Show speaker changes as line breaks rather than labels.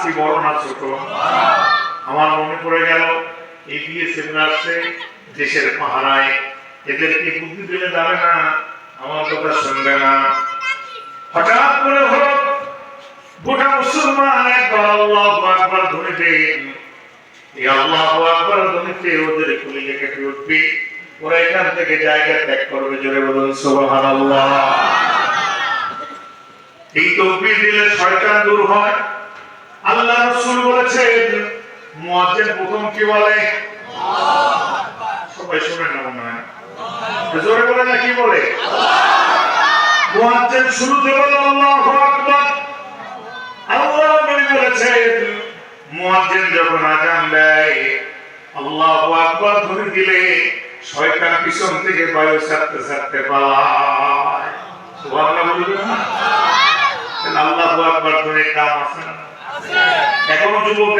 কি বড় না ছোট? আমার মনে পড়ে গেল এই বিএসএফ আসছে দেশের পাহারায়, এদেরকে বুদ্ধি দিলে যাবে না, আমার কথা শুনবে না। হঠাৎ করে হলো গোটা মুসলমান একবার আল্লাহু আকবার ধ্বনিতে, এই আল্লাহু আকবার ধ্বনিতে ওদের কলিজা কেটে উঠবে, ওরা এখান থেকে জায়গা ত্যাগ করবে। জোরে বলুন সুবহানাল্লাহ। এই তাকবীর দিলে শয়তান দূর হয়। আল্লাহ রাসূল বলেছেন মুয়াজ্জিন প্রথম কি বলে? আল্লাহু আকবার। সবাই শুনেন না মনে হয়, জোরে বলে না কি বলে? মুয়াজ্জিন শুরুতে বলে আল্লাহু আকবার। আল্লাহ নবী বলেছেন মুয়াজ্জিন যখন আযান দেয় আল্লাহু আকবার ধ্বনি দিলে শয়তান পিছন থেকে বায়ু ছাড়তে ছাড়তে পালায়। সুবহানাল্লাহ বলবেন না? আল্লাহু আকবার ধ্বনির দাম আছে না? এখনো যুবক